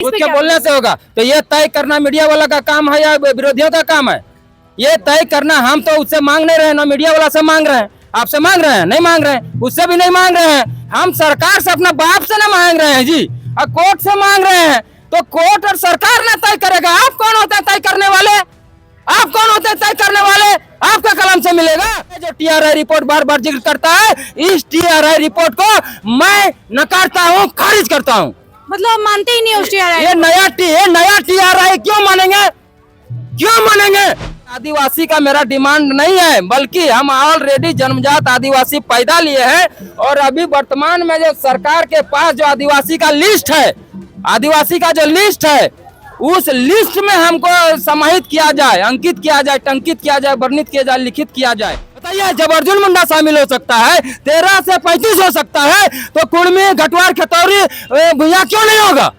उसके बोलने से होगा। तो ये तय करना मीडिया वाला का काम है या विरोधियों का काम है? ये तय करना हम तो उससे मांग नहीं रहे हैं, ना मीडिया वाला से मांग रहे हैं। आपसे मांग रहे हैं? नहीं मांग रहे हैं, उससे भी नहीं मांग रहे हैं। हम सरकार से अपना बाप से ना मांग रहे हैं जी, और कोर्ट से मांग रहे हैं। तो कोर्ट और सरकार ना तय करेगा। आप कौन होते हैं तय करने वाले? आप कौन होते हैं तय करने वाले? आपका कलम से मिलेगा? जो टीआरआई रिपोर्ट बार बार जिक्र करता है, इस टीआरआई रिपोर्ट को मैं नकारता हूँ, खारिज करता हूँ। मतलब आप मानते ही नहीं उस टीआरआई? ये नया टीआरआई क्यों मानेंगे? क्यों मानेंगे? आदिवासी का मेरा डिमांड नहीं है, बल्कि हम ऑलरेडी जन्मजात आदिवासी पैदा लिए हैं। और अभी वर्तमान में जो सरकार के पास जो आदिवासी का लिस्ट है, आदिवासी का जो लिस्ट है, उस लिस्ट में हमको समाहित किया जाए, अंकित किया जाए, टंकित किया जाए, वर्णित किया जाए, लिखित किया जाए। बताइए, जब अर्जुन मुंडा शामिल हो सकता है, 13 से 35 हो सकता है, तो कुर्मी, घटवार, खतौरी, भुइयां क्यों नहीं होगा?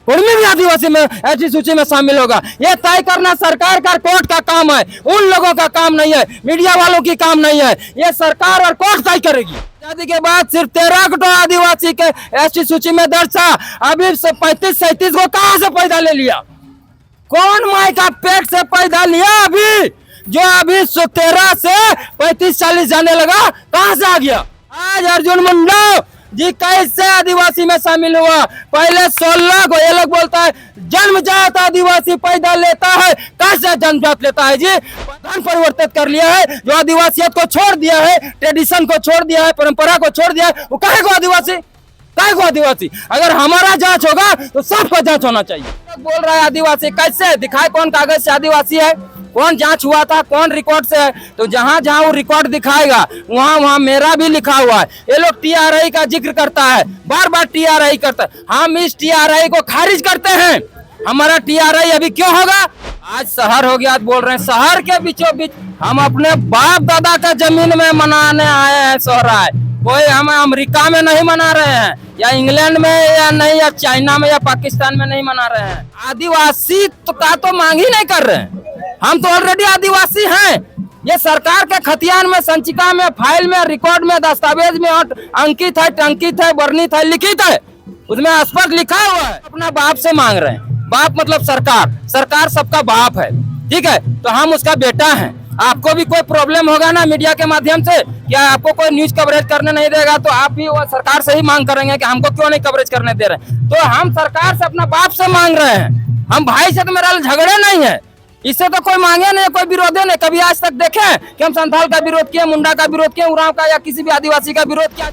कुर्मी भी आदिवासी में ऐसी सूची में शामिल होगा। ये तय करना सरकार का, कोर्ट का काम है, उन लोगों का काम नहीं है, मीडिया वालों की काम नहीं है। ये सरकार और कोर्ट तय करेगी। आजादी के बाद सिर्फ 13 आदिवासी के ऐसी सूची में दर्ज था। अभी 35-37 को कहां से पैदा ले लिया? कौन माई का पेट से पैदा लिया? अभी जो अभी 13 से 35-40 जाने लगा, कहां से आ गया? आज अर्जुन मुंडा जी कैसे आदिवासी में शामिल हुआ? पहले 16 को, ये लोग बोलता है जन्मजात आदिवासी पैदा लेता है। कैसे जन्मजात लेता है जी? धन परिवर्तित कर लिया है, जो आदिवासियत को छोड़ दिया है, ट्रेडिशन को छोड़ दिया है, परंपरा को छोड़ दिया है, वो काहे को आदिवासी? काहे को आदिवासी? अगर हमारा जांच होगा तो सबको जांच होना चाहिए। बोल रहा है आदिवासी, कैसे दिखाए? कौन कागज से आदिवासी है? कौन जांच हुआ था? कौन रिकॉर्ड से है? तो जहां जहां वो रिकॉर्ड दिखाएगा, वहां वहां मेरा भी लिखा हुआ है। ये लोग टीआरआई का जिक्र करता है, बार बार टीआरआई करता है। हम इस टीआरआई को खारिज करते हैं। हमारा टीआरआई अभी क्यों होगा? आज शहर हो गया, आज बोल रहे हैं शहर के बीचों बीच हम अपने बाप दादा का जमीन में मनाने आए हैं सोहराय। कोई हम अमेरिका में नहीं मना रहे हैं, या इंग्लैंड में, या नहीं, या चाइना में, या पाकिस्तान में नहीं मना रहे हैं। आदिवासी का तो मांग ही नहीं कर रहे हैं। हम तो ऑलरेडी आदिवासी हैं। ये सरकार के खतियान में, संचिका में, फाइल में, रिकॉर्ड में, दस्तावेज में अंकित है, टंकित है, वर्णित है, लिखित है, उसमें स्पष्ट लिखा हुआ है। अपना बाप से मांग रहे हैं। बाप मतलब सरकार, सरकार सबका बाप है, ठीक है? तो हम उसका बेटा हैं। आपको भी कोई प्रॉब्लम होगा ना मीडिया के माध्यम से, या आपको कोई न्यूज कवरेज करने नहीं देगा, तो आप भी वो सरकार से ही मांग करेंगे कि हमको क्यों नहीं कवरेज करने दे रहे हैं। तो हम सरकार से अपना बाप से मांग रहे हैं। हम भाई से तो मेरा झगड़े नहीं है, इससे तो कोई मांगे नहीं, कोई विरोधे नहीं। कभी आज तक देखे कि हम संथाल का विरोध किए, मुंडा का विरोध किए, उरांव का, या किसी भी आदिवासी का विरोध किया?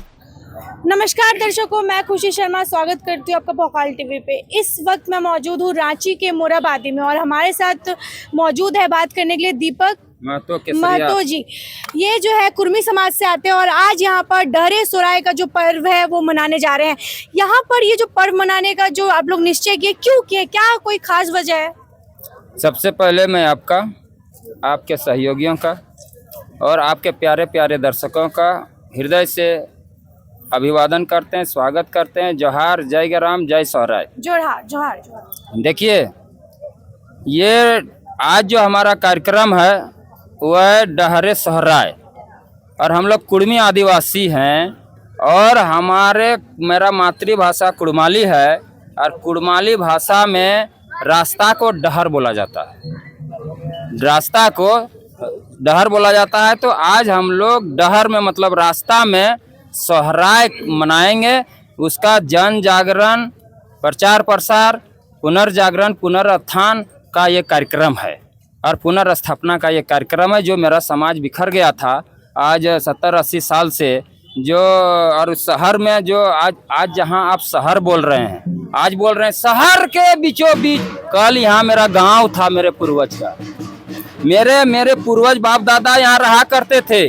नमस्कार दर्शकों, मैं खुशी शर्मा स्वागत करती हूँ आपका भोकाल टीवी पे। इस वक्त मैं मौजूद हूँ रांची के मोराबादी में, और हमारे साथ मौजूद है बात करने के लिए दीपक महतो जी। ये जो है कुर्मी समाज से आते हैं, और आज यहाँ पर डहरे सोराय का जो पर्व है वो मनाने जा रहे हैं। यहाँ पर ये जो पर्व मनाने का जो आप लोग निश्चय किए, क्यों किए? क्या कोई खास वजह है? सबसे पहले मैं आपका, आपके सहयोगियों का और आपके प्यारे प्यारे दर्शकों का हृदय से अभिवादन करते हैं, स्वागत करते हैं। जोहार, जय राम, जय सोहराय। जोहार जोहार जोहार। देखिए, ये आज जो हमारा कार्यक्रम है वह है डहरे सोहराय, और हम लोग कुर्मी आदिवासी हैं, और मेरा मातृभाषा कुड़माली है, और कुड़माली भाषा में रास्ता को डहर बोला जाता है। रास्ता को डहर बोला जाता है। तो आज हम लोग डहर में, मतलब रास्ता में, सोहराय मनाएंगे। उसका जन जागरण, प्रचार प्रसार, पुनर्जागरण, पुनरुत्थान का ये कार्यक्रम है, और पुनर्स्थापना का ये कार्यक्रम है। जो मेरा समाज बिखर गया था आज 70-80 साल से, जो, और शहर में जो आज जहां आप शहर बोल रहे हैं, आज बोल रहे हैं शहर के बीचों बीच। कल यहाँ मेरा गांव था, मेरे पूर्वज का, मेरे पूर्वज बाप दादा यहाँ रहा करते थे।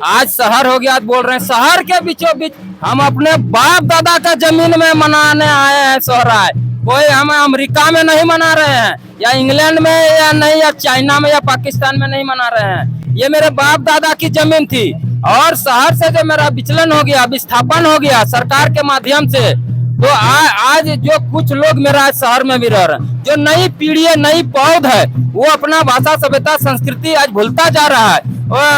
आज शहर हो गया, आज बोल रहे हैं शहर के बीचों बीच हम अपने बाप दादा का जमीन में मनाने आए हैं सोहराय। कोई हम अमेरिका में नहीं मना रहे हैं, या इंग्लैंड में, या नहीं, या चाइना में, या पाकिस्तान में नहीं मना रहे हैं। ये मेरे बाप दादा की जमीन थी, और शहर से जो मेरा विचलन हो गया, विस्थापन हो गया सरकार के माध्यम से, तो आज जो कुछ लोग मेरा शहर में भी रह रहे हैं, जो नई पीढ़ी है, नई पौध है, वो अपना भाषा, सभ्यता, संस्कृति आज भूलता जा रहा है,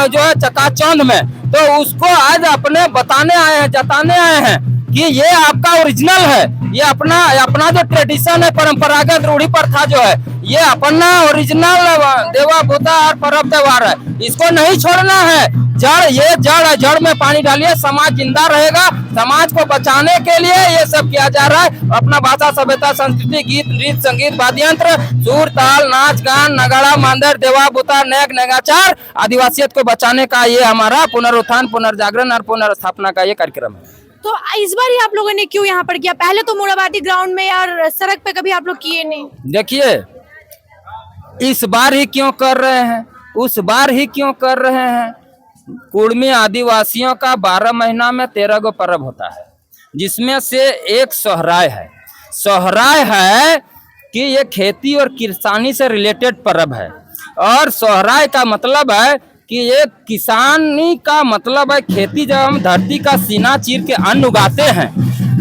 जो है चकाचौंध में। तो उसको आज अपने बताने आए हैं, जताने आए हैं। कि ये आपका ओरिजिनल है, ये अपना जो ट्रेडिशन है, परंपरागत रूढ़ी प्रथा जो है, ये अपना ओरिजिनल देवा भूता और पर्व त्योहार है, इसको नहीं छोड़ना है। ये जड़ है, जड़ में पानी डालिए, समाज जिंदा रहेगा। समाज को बचाने के लिए ये सब किया जा रहा है। अपना भाषा, सभ्यता, संस्कृति, गीत, नृत्य, संगीत, वाद्य यंत्र, सुर, ताल, नाच, गान, नगाड़ा, मांदर, देवा भूता, नेक, नेगाचार, आदिवासियत को बचाने का ये हमारा पुनरुत्थान, पुनर्जागरण और पुनर्स्थापना का ये कार्यक्रम है। तो इस बार ही आप लोगों ने क्यों यहाँ पर किया? पहले तो मोराबादी ग्राउंड में और सड़क पे कभी आप लोग किए नहीं। देखिए, इस बार ही क्यों कर रहे हैं, उस बार ही क्यों कर रहे हैं। कुड़मी आदिवासियों का 12 महीना में 13 गो पर्व होता है, जिसमें से एक सोहराय है। सोहराय है कि ये खेती और किसानी से रिलेटेड पर्व है, और सोहराय का मतलब है कि ये किसानी का मतलब है खेती। जब हम धरती का सीना चीर के अन्न उगाते हैं,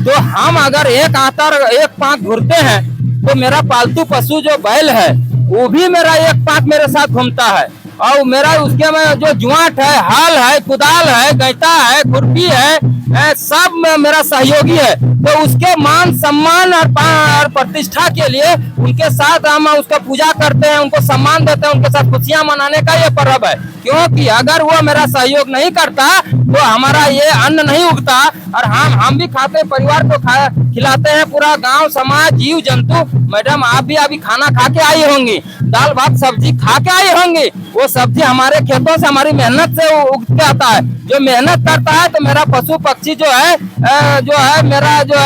तो हम अगर एक पांख घूरते हैं, तो मेरा पालतू पशु जो बैल है, वो भी मेरा एक पांख मेरे साथ घूमता है, और मेरा उसके में जो जुआट है, हल है, कुदाल है, गैता है, खुरपी है, सब में मेरा सहयोगी है। तो उसके मान सम्मान और प्रतिष्ठा के लिए उनके साथ हम उसका पूजा करते हैं, उनको सम्मान देते हैं, उनके साथ खुशियां मनाने का ये पर्व है। क्योंकि अगर वो मेरा सहयोग नहीं करता तो हमारा ये अन्न नहीं उगता, और हम भी खाते, परिवार को खिलाते हैं, पूरा गांव समाज जीव जंतु। मैडम, आप भी अभी खाना खा के आई होंगी, दाल भात सब्जी खा के आई होंगी। वो सब्जी हमारे खेतों से, हमारी मेहनत से उग के आता है। जो मेहनत करता है, तो मेरा पशु पक्षी जो है मेरा जो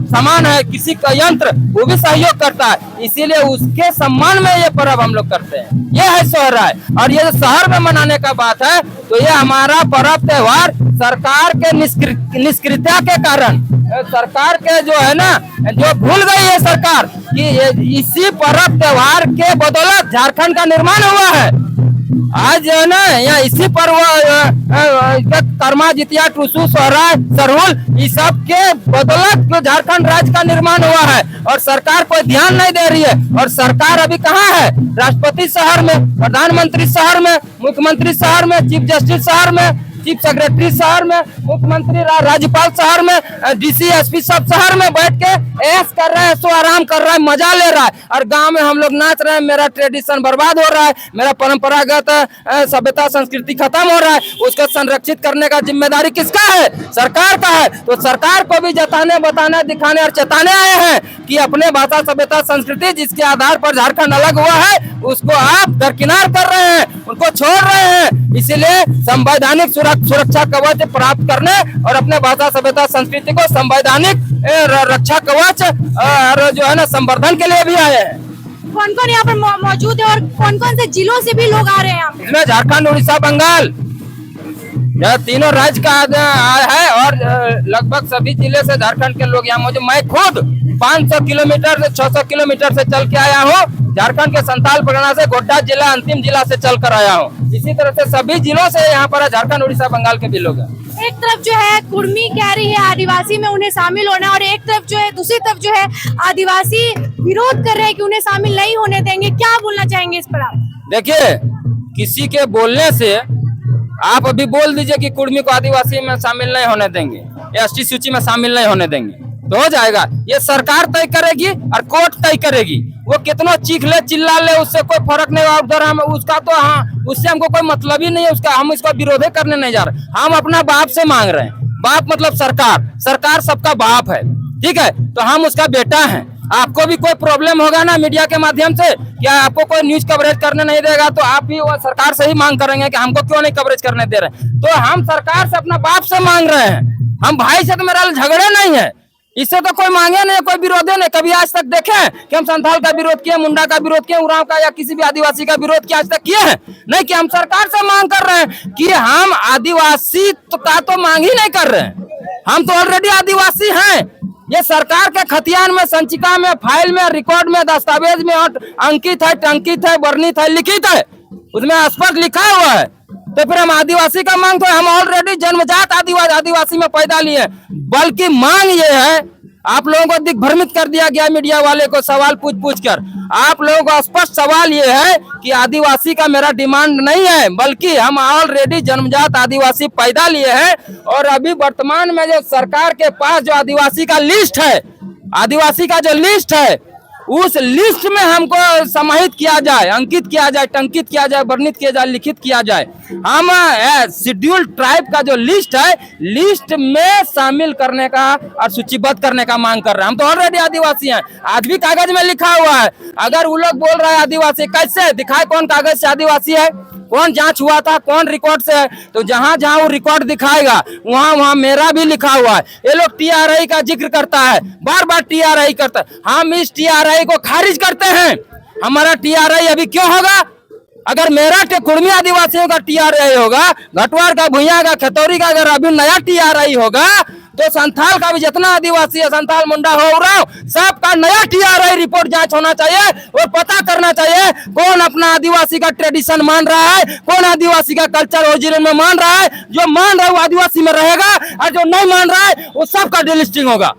सामान है, किसी का यंत्र, वो भी सहयोग करता है। इसीलिए उसके सम्मान में ये पर्व हम लोग करते हैं। ये है सोहराय। और ये जो शहर में मनाने का बात है, तो ये हमारा पर्व त्योहार सरकार के निष्क्रियता के कारण, सरकार के जो है ना, जो भूल गई है सरकार कि इसी पर्व त्योहार के बदौलत झारखंड का निर्माण हुआ है। आज जो है ना, यहाँ इसी पर्व कर्मा, जितिया, टूसू, सोहराय, सरहुल, इस सब के बदौलत जो झारखंड राज्य का निर्माण हुआ है, और सरकार कोई ध्यान नहीं दे रही है। और सरकार अभी कहाँ है? राष्ट्रपति शहर में, प्रधानमंत्री शहर में, मुख्यमंत्री शहर में, चीफ जस्टिस शहर में, चीफ सेक्रेटरी शहर में, मुख्यमंत्री, राज्यपाल शहर में, डीसी एसपी सब शहर में बैठ के ऐश कर रहे हैं, सो आराम कर रहा है, मजा ले रहा है। और गांव में हम लोग नाच रहे हैं, मेरा ट्रेडिशन बर्बाद हो रहा है, मेरा परंपरागत सभ्यता संस्कृति खत्म हो रहा है। उसको संरक्षित करने का जिम्मेदारी किसका है? सरकार का है। तो सरकार को भी जताने, बताने, दिखाने और चेताने आए हैं कि अपने भाषा, सभ्यता, संस्कृति जिसके आधार पर झारखंड अलग हुआ है, उसको आप दरकिनार कर रहे हैं, उनको छोड़ रहे हैं। इसीलिए संवैधानिक सुरक्षा कवच प्राप्त करने और अपने भाषा, सभ्यता, संस्कृति को संवैधानिक रक्षा कवच और जो है ना, संवर्धन के लिए भी आए हैं। कौन कौन यहाँ पर मौजूद है और कौन कौन से जिलों से भी लोग आ रहे हैं यहाँ? इसमें झारखंड, उड़ीसा, बंगाल, यह तीनों राज्य का है, और लगभग सभी जिले से झारखंड के लोग यहाँ मौजूद। मैं खुद 500 किलोमीटर से 600 किलोमीटर से चल के आया हूँ। झारखंड के संथाल परगना से गोड्डा जिला अंतिम जिला से चल कर आया हूँ। इसी तरह से सभी जिलों से यहाँ पर झारखंड, उड़ीसा, बंगाल के भी लोग हैं। एक तरफ जो है कुड़मी कह रही है आदिवासी में उन्हें शामिल होना, और एक तरफ जो है, दूसरी तरफ जो है आदिवासी विरोध कर रहे हैं कि उन्हें शामिल नहीं होने देंगे। क्या बोलना चाहेंगे इस पर आप? देखिए, किसी के बोलने से आप अभी बोल दीजिए कि कुड़मी को आदिवासी में शामिल नहीं होने देंगे, एसटी सूची में शामिल नहीं होने देंगे, तो हो जाएगा। ये सरकार तय करेगी और कोर्ट तय करेगी। वो कितना चीख ले, चिल्ला ले, उससे कोई फर्क नहीं होगा। उधर हम उसका तो, हाँ, उससे हमको कोई मतलब ही नहीं है उसका। हम इसका विरोध करने नहीं जा रहे, हम अपना बाप से मांग रहे हैं। बाप मतलब सरकार, सरकार सबका बाप है, ठीक है? तो हम उसका बेटा हैं। आपको भी कोई प्रॉब्लम होगा ना मीडिया के माध्यम से, क्या आपको कोई न्यूज कवरेज करने नहीं देगा, तो आप भी वो सरकार से ही मांग करेंगे कि हमको क्यों नहीं कवरेज करने दे रहे। तो हम सरकार से, अपना बाप से मांग रहे हैं। हम भाई से तो मेरा झगड़े नहीं है, इससे तो कोई मांगे नहीं, कोई विरोधे नहीं। कभी आज तक देखे कि हम संथाल का विरोध किए, मुंडा का विरोध किए, उरांव का या किसी भी आदिवासी का विरोध किया आज तक किए हैं? नहीं। कि हम सरकार से मांग कर रहे हैं कि हम आदिवासी का तो मांग ही नहीं कर रहे हैं, हम तो ऑलरेडी आदिवासी हैं। ये सरकार के खतियान में, संचिका में, फाइल में, रिकॉर्ड में, दस्तावेज में अंकित है, टंकित है, वर्णित है, लिखित है, उसमें स्पष्ट लिखा हुआ है। तो फिर हम आदिवासी का मांग, तो हम ऑलरेडी जन्मजात आदिवासी में पैदा लिए। बल्कि मांग ये है, आप लोगों को दिग्भ्रमित कर दिया गया मीडिया वाले को सवाल पूछ कर। आप लोगों को स्पष्ट सवाल ये है कि आदिवासी का मेरा डिमांड नहीं है, बल्कि हम ऑलरेडी जन्मजात आदिवासी पैदा लिए हैं। और अभी वर्तमान में जो सरकार के पास जो आदिवासी का लिस्ट है, आदिवासी का जो लिस्ट है, उस लिस्ट में हमको समाहित किया जाए, अंकित किया जाए, टंकित किया जाए, वर्णित किया जाए, लिखित किया जाए। हम शेड्यूल्ड ट्राइब का जो लिस्ट है, लिस्ट में शामिल करने का और सूचीबद्ध करने का मांग कर रहे हैं। हम तो ऑलरेडी आदिवासी हैं, आज भी कागज में लिखा हुआ है। अगर वो लोग बोल रहा है आदिवासी, कैसे दिखाए, कौन कागज से आदिवासी है, कौन जांच हुआ था, कौन रिकॉर्ड से है? तो जहां जहां वो रिकॉर्ड दिखाएगा वहां वहां मेरा भी लिखा हुआ है। ये लोग टीआरआई का जिक्र करता है, बार बार टीआरआई करता है। हम इस टीआरआई को खारिज करते हैं। हमारा टीआरआई अभी क्यों होगा? अगर मेरा कुर्मी आदिवासियों का टीआरआई होगा, घटवार का, भुइयां का, खतौरी का अगर अभी नया टीआरआई होगा, तो संथाल का भी जितना आदिवासी है, संथाल, मुंडा, हो रहा सबका नया टीआरआई रिपोर्ट जांच होना चाहिए और पता करना चाहिए कौन अपना आदिवासी का ट्रेडिशन मान रहा है, कौन आदिवासी का कल्चर ओरिजिनल में मान रहा है। जो मान रहा है वो आदिवासी में रहेगा और जो नहीं मान रहा है वो सबका डिलिस्टिंग होगा।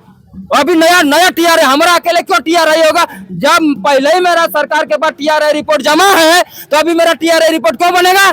अभी नया टीआरआई, हमारा अकेले क्यों टीआरआई होगा? जब पहले ही मेरा सरकार के पास टीआरआई रिपोर्ट जमा है, तो अभी मेरा टीआरआई रिपोर्ट क्यों बनेगा?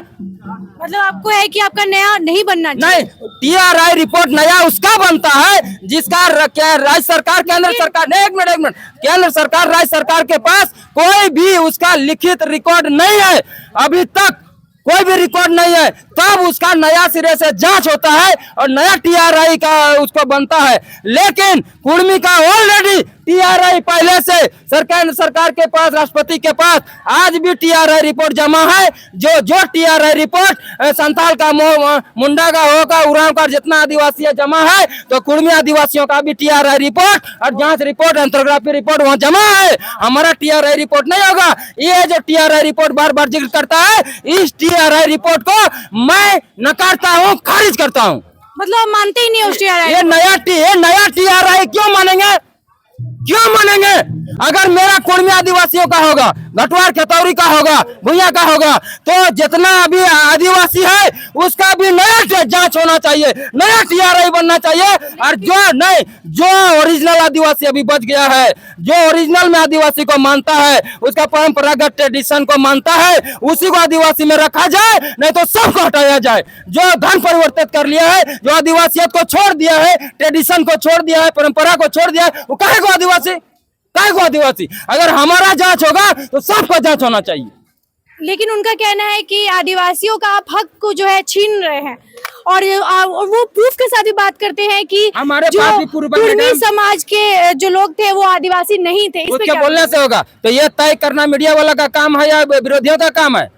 मतलब आपको है कि आपका नया नहीं बनना चाहिए? नहीं, टीआरआई रिपोर्ट नया उसका बनता है जिसका राज्य सरकार, केंद्र सरकार, एक मिनट, केंद्र सरकार, राज्य सरकार के पास कोई भी उसका लिखित रिकॉर्ड नहीं है। अभी तक कोई भी रिकॉर्ड नहीं है, तब उसका नया सिरे से जांच होता है और नया टीआरआई का उसको बनता है। लेकिन कुर्मी का ऑलरेडी टीआरआई पहले से सरकार के पास, राष्ट्रपति के पास आज भी टीआरआई रिपोर्ट जमा है। जो टीआरआई रिपोर्ट संथाल का, मुंडा का, होगा, उरांव का जितना आदिवासी जमा है, तो कुर्मी आदिवासियों का भी टीआरआई रिपोर्ट और जांच रिपोर्ट, एंथ्रोग्राफी रिपोर्ट वहां जमा है। हमारा टीआरआई रिपोर्ट नहीं होगा। ये जो टीआरआई रिपोर्ट बार बार जिक्र करता है, इस टीआरआई रिपोर्ट को मैं नकारता हूँ, खारिज करता हूँ। मतलब आप मानते ही नहीं उस टीआरआई? ये नया टीआरआई क्यों मानेंगे? क्यों मानेंगे? अगर मेरा कुर्मी आदिवासियों का होगा, घटवार, खतौरी का होगा, भुइयां का होगा, तो जितना अभी आदिवासी है उसका भी नया जांच होना चाहिए, नया टीआरआई बनना चाहिए। और जो ओरिजिनल आदिवासी अभी बच गया है, जो ओरिजिनल में आदिवासी को मानता है, उसका परंपरागत ट्रेडिशन को मानता है, उसी को आदिवासी में रखा जाए, नहीं तो सबको हटाया जाए। जो धन परिवर्तित कर लिया है, जो आदिवासियत को छोड़ दिया है, ट्रेडिशन को छोड़ दिया है, परंपरा को छोड़ दिया है, वो काहे को आदिवासी? अगर हमारा जांच होगा तो सबको जांच होना चाहिए। लेकिन उनका कहना है कि आदिवासियों का आप हक को जो है छीन रहे हैं, और वो प्रूफ के साथ भी बात करते हैं कि हमारे जो पास भी कुर्मी समाज के जो लोग थे वो आदिवासी नहीं थे। उसके बोलने से होगा? तो ये तय करना मीडिया वाला का काम है या विरोधियों का काम है?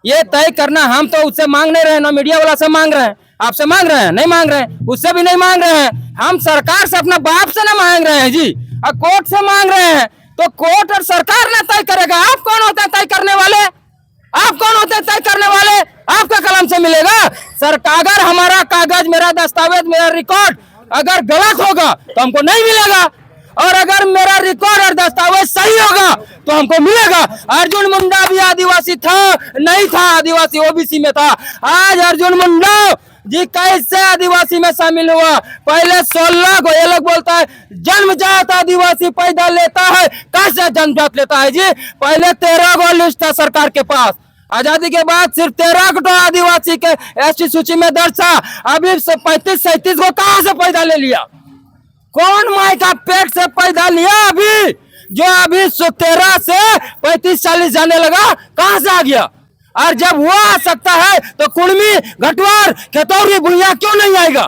ये तय करना हम तो उससे मांग नहीं रहे, ना मीडिया वाला से मांग रहे हैं। आपसे मांग रहे हैं? नहीं मांग रहे हैं। उससे भी नहीं मांग रहे हैं। हम सरकार से, अपना बाप से ना मांग रहे हैं जी, और कोर्ट से मांग रहे हैं। तो कोर्ट और सरकार ने तय करेगा। आप कौन होते हैं तय करने वाले? आप कौन होते हैं तय करने वाले? आपका कलम से मिलेगा? सरकार, अगर हमारा कागज, मेरा दस्तावेज, मेरा रिकॉर्ड अगर गलत होगा तो हमको नहीं मिलेगा, और अगर मेरा रिकॉर्ड और दस्तावेज सही होगा तो हमको मिलेगा। अर्जुन मुंडा भी आदिवासी था? नहीं था, आदिवासी ओबीसी में था। आज अर्जुन मुंडा जी कैसे आदिवासी में शामिल हुआ? पहले 16 को, ये लोग बोलता है जन्मजात आदिवासी पैदा लेता है। कैसे जन्मजात लेता है जी? पहले 13 को लिस्ट था सरकार के पास, आजादी के बाद सिर्फ 13 को आदिवासी के एसटी सूची में दर्ज था। अभी 35-37 को कहां से पैदा ले लिया? कौन माई का पेट से पैदा लिया? अभी जो अभी 13 से 35-40 जाने लगा, कहां से आ गया? और जब वो आ सकता है तो कुर्मी, घटवार, खतौरी, भुइयां क्यों नहीं आएगा?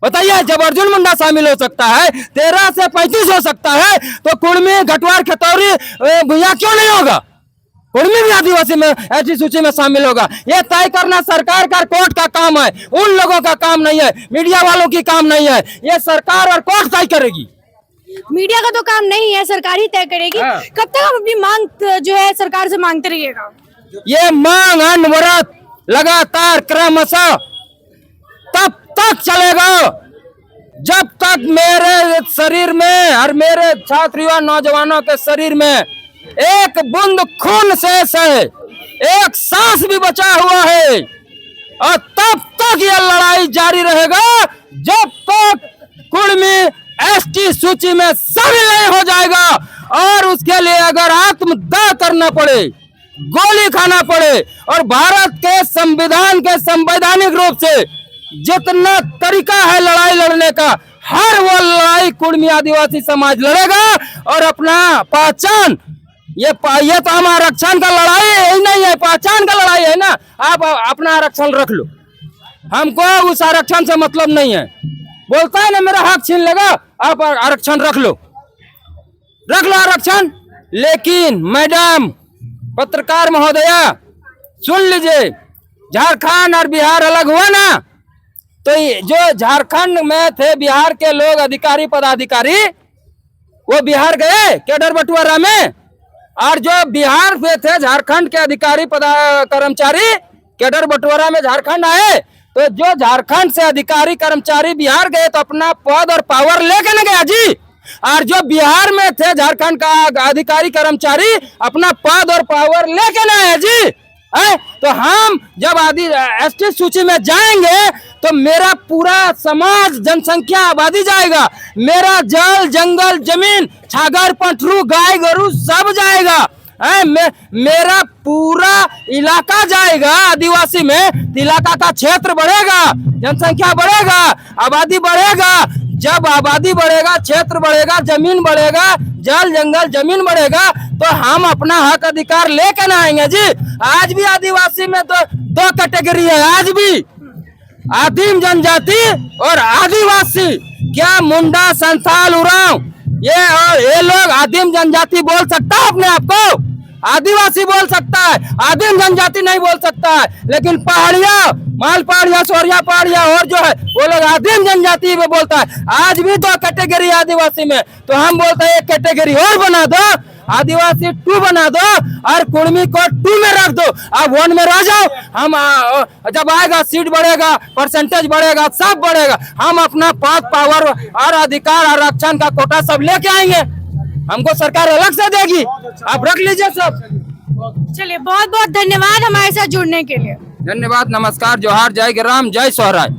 बताइए। जब अर्जुन मुंडा शामिल हो सकता है, 13 से 35 हो सकता है, तो कुर्मी, घटवार, खतौरी, भुइयां क्यों नहीं होगा? कुर्मी भी आदिवासी में ऐसी सूची में शामिल होगा। ये तय करना सरकार का, कोर्ट का काम है, उन लोगों का काम नहीं है, मीडिया वालों की काम नहीं है। ये सरकार और कोर्ट तय करेगी। मीडिया का तो काम नहीं है, सरकार ही तय करेगी। कब तक आप अपनी मांग जो है सरकार से मांगते रहिएगा? ये मांग अनवरत लगातार क्रमशः तब तक चलेगा जब तक मेरे शरीर में और मेरे छात्र युवा नौजवानों के शरीर में एक बूंद खून शेष है, एक सांस भी बचा हुआ है, और तब तक यह लड़ाई जारी रहेगा जब तक कुर्मी, एसटी सूची में शामिल नहीं हो जाएगा। और उसके लिए अगर आत्मदाह करना पड़े, गोली खाना पड़े, और भारत के संविधान के संवैधानिक रूप से जितना तरीका है लड़ाई लड़ने का, हर वो लड़ाई कुर्मी आदिवासी समाज लड़ेगा। और अपना पहचान, ये तो हम आरक्षण का लड़ाई ही नहीं है, पहचान का लड़ाई है ना। आप अपना आरक्षण रख लो, हमको उस आरक्षण से मतलब नहीं है। बोलता है ना मेरा हक छीन लेगा, आप आरक्षण रख लो आरक्षण। लेकिन मैडम पत्रकार महोदया सुन लीजिए, झारखंड और बिहार अलग हुआ ना, तो जो झारखंड में थे बिहार के लोग अधिकारी पदाधिकारी, वो बिहार गए कैडर बंटवारा में, और जो बिहार में थे झारखंड के अधिकारी कर्मचारी कैडर बंटवारा में झारखंड आए। तो जो झारखंड से अधिकारी कर्मचारी बिहार गए तो अपना पद और पावर लेके न गया जी, और जो बिहार में थे झारखंड का अधिकारी कर्मचारी अपना पद और पावर लेके न आए जी। तो हम जब एसटी सूची में जाएंगे तो मेरा पूरा समाज, जनसंख्या, आबादी जाएगा, मेरा जल जंगल जमीन छागर पटरू गाय गरु सब जाएगा। मेरा पूरा इलाका जाएगा आदिवासी में, इलाका का क्षेत्र बढ़ेगा, जनसंख्या बढ़ेगा, आबादी बढ़ेगा। जब आबादी बढ़ेगा, क्षेत्र बढ़ेगा, जमीन बढ़ेगा, जल जंगल जमीन बढ़ेगा, तो हम अपना हक अधिकार लेकर ना आएंगे जी। आज भी आदिवासी में तो दो कैटेगरी है, आज भी आदिम जनजाति और आदिवासी। क्या मुंडा संथाल उरांव ये लोग आदिम जनजाति बोल सकता है अपने आप को? आदिवासी बोल सकता है, आदिम जनजाति नहीं बोल सकता है। लेकिन पहाड़िया, माल पहाड़िया, सोरिया पहाड़िया और जो है वो लोग आदिम जनजाति में बोलता है। आज भी दो कैटेगरी आदिवासी में, तो हम बोलते हैं एक कैटेगरी और बना दो, आदिवासी 2 बना दो और कुर्मी को 2 में रख दो। आप 1 में रह जाओ। हम जब आएगा सीट बढ़ेगा, परसेंटेज बढ़ेगा, सब बढ़ेगा। हम अपना पद पावर और अधिकार आरक्षण का कोटा सब लेके आएंगे, हमको सरकार अलग से देगी। आप रख लीजिए सब। चलिए, बहुत बहुत धन्यवाद हमारे साथ जुड़ने के लिए। धन्यवाद, नमस्कार, जोहार, जय राम, जय सोहराय।